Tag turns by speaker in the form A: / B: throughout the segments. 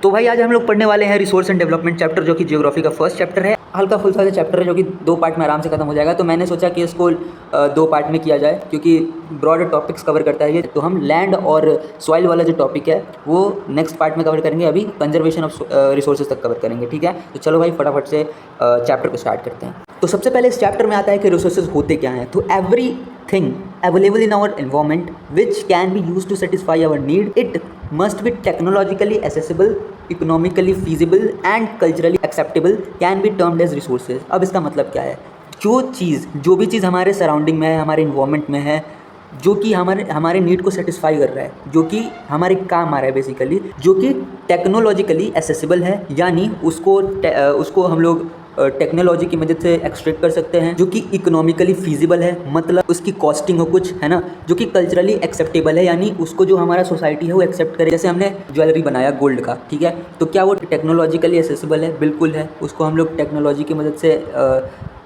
A: तो भाई आज हम लोग पढ़ने वाले हैं रिसोर्स एंड डेवलपमेंट चैप्टर, जो कि जियोग्राफी का फर्स्ट चैप्टर है। हल्का फुल्का सा चैप्टर है जो कि 2 पार्ट में आराम से खत्म हो जाएगा। तो मैंने सोचा कि इसको 2 पार्ट में किया जाए, क्योंकि ब्रॉड टॉपिक्स कवर करता है ये। तो हम लैंड और सॉइल वाला जो टॉपिक है वो नेक्स्ट पार्ट में कवर करेंगे। अभी कंजर्वेशन ऑफ रिसोर्सेज तक कवर करेंगे, ठीक है। तो चलो भाई फटाफट से चैप्टर को स्टार्ट करते हैं। तो सबसे पहले इस चैप्टर में आता है कि रिसोर्सेज होते क्या हैं। तो everything available in our environment which can be used to satisfy our need, it must be technologically accessible, economically feasible and culturally acceptable, can be termed as resources। अब इसका मतलब क्या है? जो भी चीज़ हमारे सराउंडिंग में है, हमारे इन्वायरमेंट में है, जो कि हमारे नीड को सेटिस्फाई कर रहा है, जो कि हमारे काम आ रहा है बेसिकली, जो कि टेक्नोलॉजिकली एसेसिबल है, यानी उसको हम लोग टेक्नोलॉजी की मदद से एक्सट्रैक्ट कर सकते हैं, जो कि इकोनॉमिकली फीजिबल है, मतलब उसकी कॉस्टिंग हो कुछ, है ना, जो कि कल्चरली एक्सेप्टेबल है, यानी उसको जो हमारा सोसाइटी है वो एक्सेप्ट करे। जैसे हमने ज्वेलरी बनाया गोल्ड का, ठीक है, तो क्या वो टेक्नोलॉजिकली एसेसिबल है? बिल्कुल है। उसको हम लोग टेक्नोलॉजी की मदद से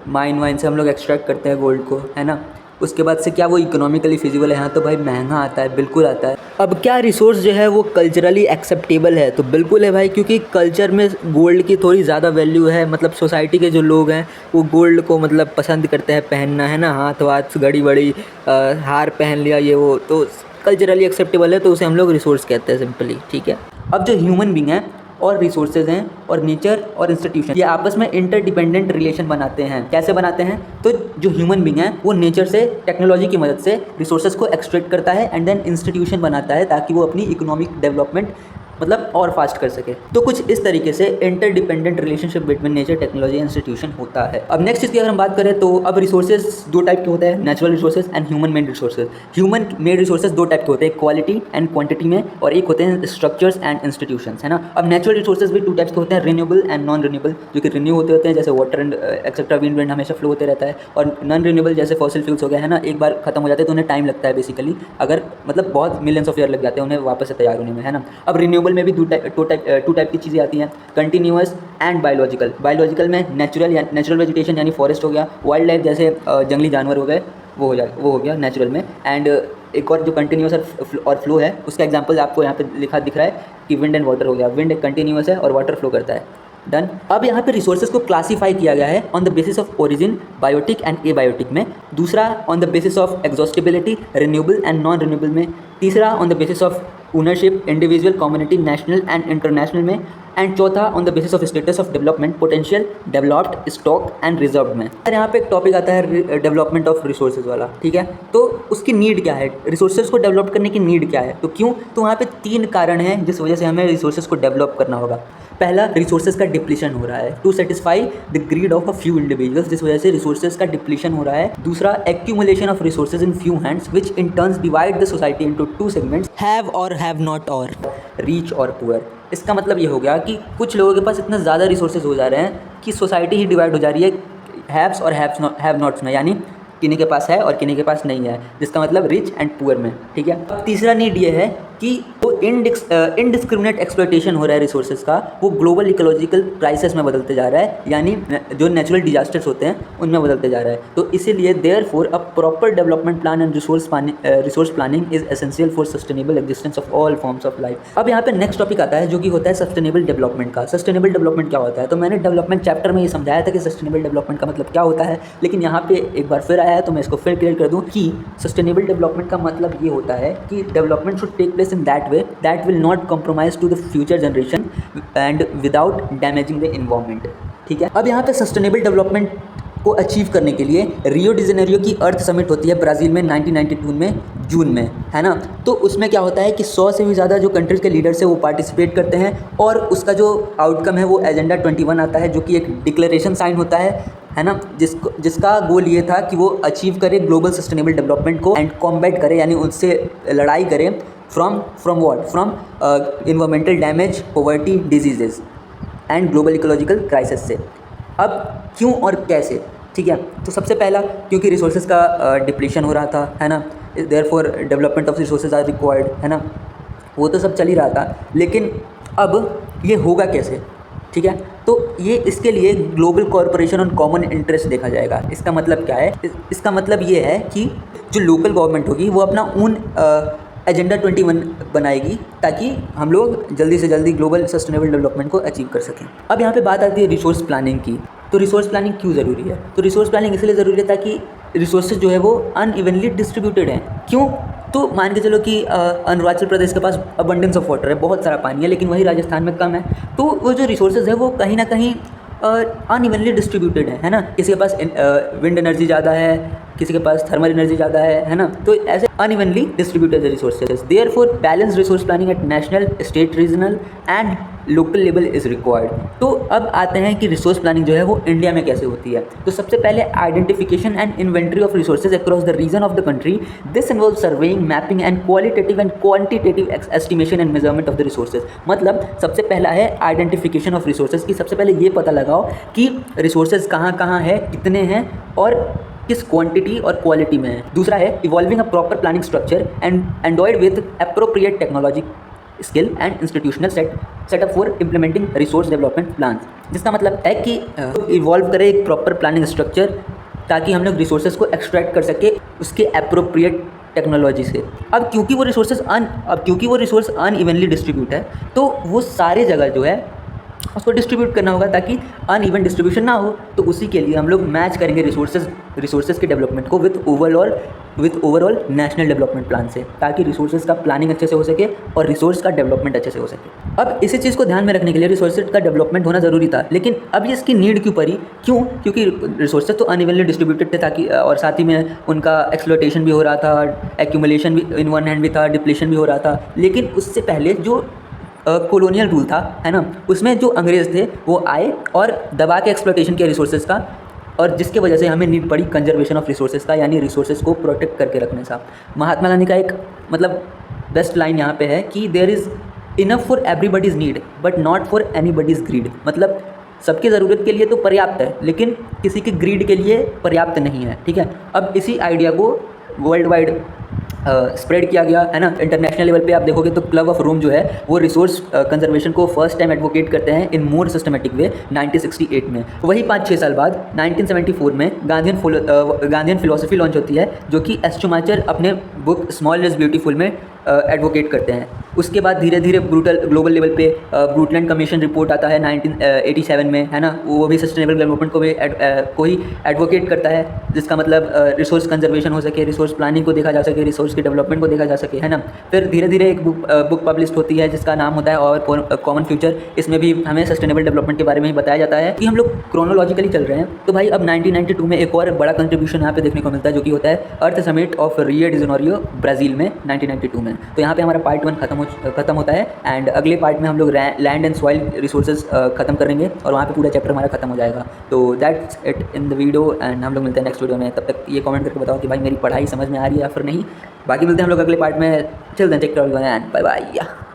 A: माइन वाइन से हम लोग एक्सट्रैक्ट करते हैं गोल्ड को, है ना। उसके बाद से क्या वो इकोनॉमिकली फिजिबल है? हाँ, तो भाई महंगा आता है, बिल्कुल आता है। अब क्या रिसोर्स जो है वो कल्चरली एक्सेप्टेबल है? तो बिल्कुल है भाई, क्योंकि कल्चर में गोल्ड की थोड़ी ज़्यादा वैल्यू है। मतलब सोसाइटी के जो लोग हैं वो गोल्ड को मतलब पसंद करते हैं पहनना, है ना। हाथ वाथ घड़ी बड़ी हार पहन लिया, ये वो, तो कल्चरली एक्सेप्टेबल है, तो उसे हम लोग रिसोर्स कहते हैं सिंपली, ठीक है। अब जो ह्यूमन बींग है और रिसोर्सेज हैं और नेचर और इंस्टीट्यूशन, ये आपस में इंटरडिपेंडेंट रिलेशन बनाते हैं। कैसे बनाते हैं? तो जो ह्यूमन बींग है वो नेचर से टेक्नोलॉजी की मदद से रिसोर्सेज को एक्सट्रैक्ट करता है एंड देन इंस्टीट्यूशन बनाता है, ताकि वो अपनी इकोनॉमिक डेवलपमेंट मतलब और फास्ट कर सके। तो कुछ इस तरीके से interdependent relationship between nature, technology and institution होता है। अब नेक्स्ट चीज़ की अगर हम बात करें तो अब रिसोर्सेज 2 टाइप के होते हैं, natural resources and human made resources. Human made resources 2 type के होते हैं, क्वालिटी एंड क्वांटिटी में, और एक होते हैं स्ट्रक्चर्स एंड इंस्टीट्यूशंस, है ना। अब नेचुरल रिसोर्सेज भी 2 टाइप्स के होते हैं, रिन्यूएबल एंड नॉन रिन्यूएबल, जो कि रिन्यू होते हैं जैसे वाटर एंड एक्सेट्रा, विंड हमेशा फ्लो होते रहता है, और नॉन रिन्यूएबल जैसे फॉसिल फ्यूल्स हो गया, है ना, एक बार खत्म हो जाते हैं तो उन्हें टाइम लगता है बेसिकली, अगर मतलब बहुत मिलियंस ऑफ ईयर लग जाते हैं उन्हें वापस से तैयार होने में, है ना। अब रिन्यूएबल में भी 2 टाइप की चीज़ें आती हैं, कंटिन्यूअस एंड बायोलॉजिकल। बायोलॉजिकल में नेचुरल वेजिटेशन यानी फॉरेस्ट हो गया, वाइल्ड लाइफ जैसे जंगली जानवर हो गए, वो हो गया नेचुरल में। एंड एक और जो कंटिन्यूअस और फ्लो है, उसका एग्जांपल आपको यहाँ पे दिख रहा है कि विंड एंड वाटर हो गया। विंड कंटिन्यूअस है और वाटर फ्लो करता है, डन। अब यहाँ पे रिसोर्सेज को क्लासीफाई किया गया है on the basis of origin, biotic and abiotic में। दूसरा on the basis of exhaustibility, renewable and non renewable में। तीसरा on the basis of ownership, individual, community, national and international में। एंड चौथा on the basis of status of development, potential, developed, stock and reserve में। और यहाँ पे एक topic आता है डेवलपमेंट ऑफ रिसोर्सेज वाला, ठीक है। तो उसकी नीड क्या है, रिसोर्सेज को डेवलप करने की नीड क्या है, तो क्यों? तो वहाँ पे 3 कारण हैं जिस वजह से हमें रिसोर्सेज को डेवलप करना होगा। पहला, रिसोर्सेज का डिप्लीशन हो रहा है to satisfy the greed of a few individuals, जिस वजह से रिसोर्सेज का डिप्लीशन हो रहा है। दूसरा, accumulation of resources in few hands which in turns divide the society into 2 segments, have और हैव नॉट, और रिच और पुअर। इसका मतलब ये हो गया कि कुछ लोगों के पास इतना ज़्यादा रिसोर्सेज हो जा रहे हैं कि सोसाइटी ही डिवाइड हो जा रही है हैव्स और हैव नॉट्स में, यानी किन्हीं के पास है और किन्हीं के पास नहीं है, जिसका मतलब रिच एंड पुअर में, ठीक है। अब तीसरा नीड ये है कि वो इनडिस्क्रिमिनेट एक्सप्लॉयटेशन हो रहा है रिसोर्सेज का, वो ग्लोबल इकोलॉजिकल क्राइसिस में बदलते जा रहा है, यानी जो नेचुरल डिजास्टर्स होते हैं उनमें बदलते जा रहा है। तो इसीलिए therefore a proper development plan and resource planning is essential for sustainable existence of all forms of life. अब यहाँ पे नेक्स्ट टॉपिक आता है जो कि होता है सस्टेनेबल डेवलपमेंट का। सस्टेनेबल डेवलपमेंट क्या होता है? तो मैंने डेवलपमेंट चैप्टर में ये समझाया था कि सस्टेनेबल डेवलपमेंट का मतलब क्या होता है, लेकिन यहाँ पे एक बार फिर आया है तो मैं इसको फिर क्लियर कर दूँ कि सस्टेनेबल डेवलपमेंट का मतलब ये होता है कि development should take place in that way that will not compromise to the future generation and without damaging the environment, ठीक है। अब यहाँ पे सस्टेनेबल डेवलपमेंट को अचीव करने के लिए रियो डी जेनेरियो की अर्थ समिट होती है ब्राज़ील में 1992 में जून में, है ना। तो उसमें क्या होता है कि 100 से भी ज़्यादा जो कंट्रीज़ के लीडर्स है वो पार्टिसिपेट करते हैं, और उसका जो आउटकम है वो एजेंडा 21 आता है, जो कि एक डिक्लेरेशन साइन होता है ना, जिसका गोल ये था कि वो अचीव करे ग्लोबल सस्टेनेबल डेवलपमेंट को एंड कॉम्बैट करे, यानी उससे लड़ाई करे from what, from environmental damage, poverty, diseases and global ecological crisis से। अब क्यों और कैसे, ठीक है। तो सबसे पहला, क्योंकि रिसोर्सेज का डिप्लीशन हो रहा था, है ना, therefore development of resources are required, है ना, वो तो सब चल ही रहा था। लेकिन अब ये होगा कैसे, ठीक है। तो ये इसके लिए ग्लोबल कॉर्पोरेशन और कॉमन इंटरेस्ट देखा जाएगा। इसका मतलब क्या है? इसका मतलब ये है कि जो लोकल गवर्नमेंट होगी वो अपना एजेंडा 21 बनाएगी ताकि हम लोग जल्दी से जल्दी ग्लोबल सस्टेनेबल डेवलपमेंट को अचीव कर सकें। अब यहाँ पे बात आती है रिसोर्स प्लानिंग की। तो रिसोर्स प्लानिंग क्यों ज़रूरी है? तो रिसोर्स प्लानिंग इसलिए ज़रूरी है ताकि रिसोर्सेज जो है वो अनइवनली डिस्ट्रीब्यूटेड हैं। क्यों? तो मान के चलो कि अरुणाचल प्रदेश के पास अबंडेंस ऑफ वाटर है, बहुत सारा पानी है, लेकिन वही राजस्थान में कम है। तो वो जो रिसोर्सेज है वो कहीं ना कहीं अनइवनली डिस्ट्रीब्यूटेड है ना। किसी के पास विंड एनर्जी ज़्यादा है, किसी के पास थर्मल एनर्जी ज़्यादा है ना। तो ऐसे unevenly distributed resources, therefore balance resource planning at national, state, regional and local level is required. तो अब आते हैं कि रिसोर्स प्लानिंग जो है वो इंडिया में कैसे होती है। तो सबसे पहले identification and inventory of resources across the region of the country. This involve surveying, mapping and qualitative and quantitative estimation and measurement of the resources. मतलब सबसे पहला है आइडेंटिफिकेशन ऑफ रिसोर्सेज की सबसे पहले ये पता लगाओ कि रिसोर्सेज कहाँ कहाँ है, कितने हैं और किस क्वांटिटी और क्वालिटी में है। दूसरा है evolving a proper planning structure and Android with appropriate technology, skill and institutional setup for implementing resource development plan. जिसका मतलब है कि इवॉल्व करें एक प्रॉपर प्लानिंग स्ट्रक्चर ताकि हम लोग रिसोर्सेज को एक्सट्रैक्ट कर सके उसके अप्रोप्रिएट टेक्नोलॉजी से। अब क्योंकि वो रिसोर्स अनइवनली डिस्ट्रीब्यूट है, तो वो सारे जगह जो है उसको डिस्ट्रीब्यूट करना होगा ताकि अनइवन डिस्ट्रीब्यूशन ना हो। तो उसी के लिए हम लोग मैच करेंगे रिसोर्सेज के डेवलपमेंट को with overall national development plan से, ताकि रिसोर्सेज का प्लानिंग अच्छे से हो सके और रिसोर्स का डेवलपमेंट अच्छे से हो सके। अब इसी चीज़ को ध्यान में रखने के लिए रिसोर्सेज का डेवलपमेंट होना ज़रूरी था, लेकिन अब ये इसकी नीड क्यों पड़ी? क्यों? क्योंकि रिसोर्सेज तो अनइवनली डिस्ट्रीब्यूटेड थे ताकि और साथ ही में उनका एक्सप्लॉयटेशन भी हो रहा था, एक्यूमुलेशन भी इन वन हैंड भी था, डिप्लीशन भी हो रहा था। लेकिन उससे पहले जो कॉलोनियल रूल था, है ना, उसमें जो अंग्रेज़ थे वो आए और दबा के एक्सप्लॉयटेशन किया रिसोर्सेज का, और जिसके वजह से हमें नीड पड़ी कंजर्वेशन ऑफ रिसोर्सेज का, यानी रिसोर्सेज को प्रोटेक्ट करके रखने का। महात्मा गांधी का एक मतलब बेस्ट लाइन यहाँ पे है कि there is enough for everybody's need but not for anybody's greed. मतलब सबकी ज़रूरत के लिए तो पर्याप्त है, लेकिन किसी के ग्रीड के लिए पर्याप्त नहीं है। ठीक है, अब इसी आइडिया को वर्ल्ड वाइड स्प्रेड किया गया, है ना। इंटरनेशनल लेवल पे आप देखोगे तो क्लब ऑफ रोम जो है वो रिसोर्स कंजर्वेशन को फर्स्ट टाइम एडवोकेट करते हैं इन मोर सिस्टमेटिक वे 1968 में। वही 5-6 साल बाद 1974 में गांधीयन फिलोसफी लॉन्च होती है, जो कि एस्चुमाचर अपने बुक स्मॉल इज ब्यूटीफुल में एडवोकेट करते हैं। उसके बाद धीरे धीरे ग्लोबल लेवल पे ब्रूटलैंड कमीशन रिपोर्ट आता है 1987 में, है ना। वो भी सस्टेनेबल डेवलपमेंट को ही एडवोकेट करता है, जिसका मतलब रिसोर्स कंजर्वेशन हो सके, रिसोर्स प्लानिंग को देखा जा सके, रिसोर्स के डेवलपमेंट को देखा जा सके, है ना। फिर धीरे धीरे एक बुक पब्लिश होती है जिसका नाम होता है और कॉमन फ्यूचर। इसमें भी हमें सस्टेनेबल डेवलपमेंट के बारे में ही बताया जाता है कि हम लोग क्रोनोलॉजिकली चल रहे हैं। तो भाई अब 1992 में एक और बड़ा कंट्रीब्यूशन यहाँ पे देखने को मिलता है, जो कि होता है Earth Summit of Rio de Janeiro Brazil में 1992 में। तो यहाँ पे हमारा पार्ट 1 खत्म होता है, एंड अगले पार्ट में हम लोग लैंड एंड सॉइल रिसोर्सेज खत्म करेंगे और वहाँ पे पूरा चैप्टर हमारा खत्म हो जाएगा। तो that's it in the video, and हम लोग मिलते हैं नेक्स्ट वीडियो में। तब तक ये कमेंट करके बताओ कि भाई मेरी पढ़ाई समझ में आ रही है या फिर नहीं। बाकी मिलते हैं हम लोग अगले पार्ट में। चलते हैं, take care and bye bye.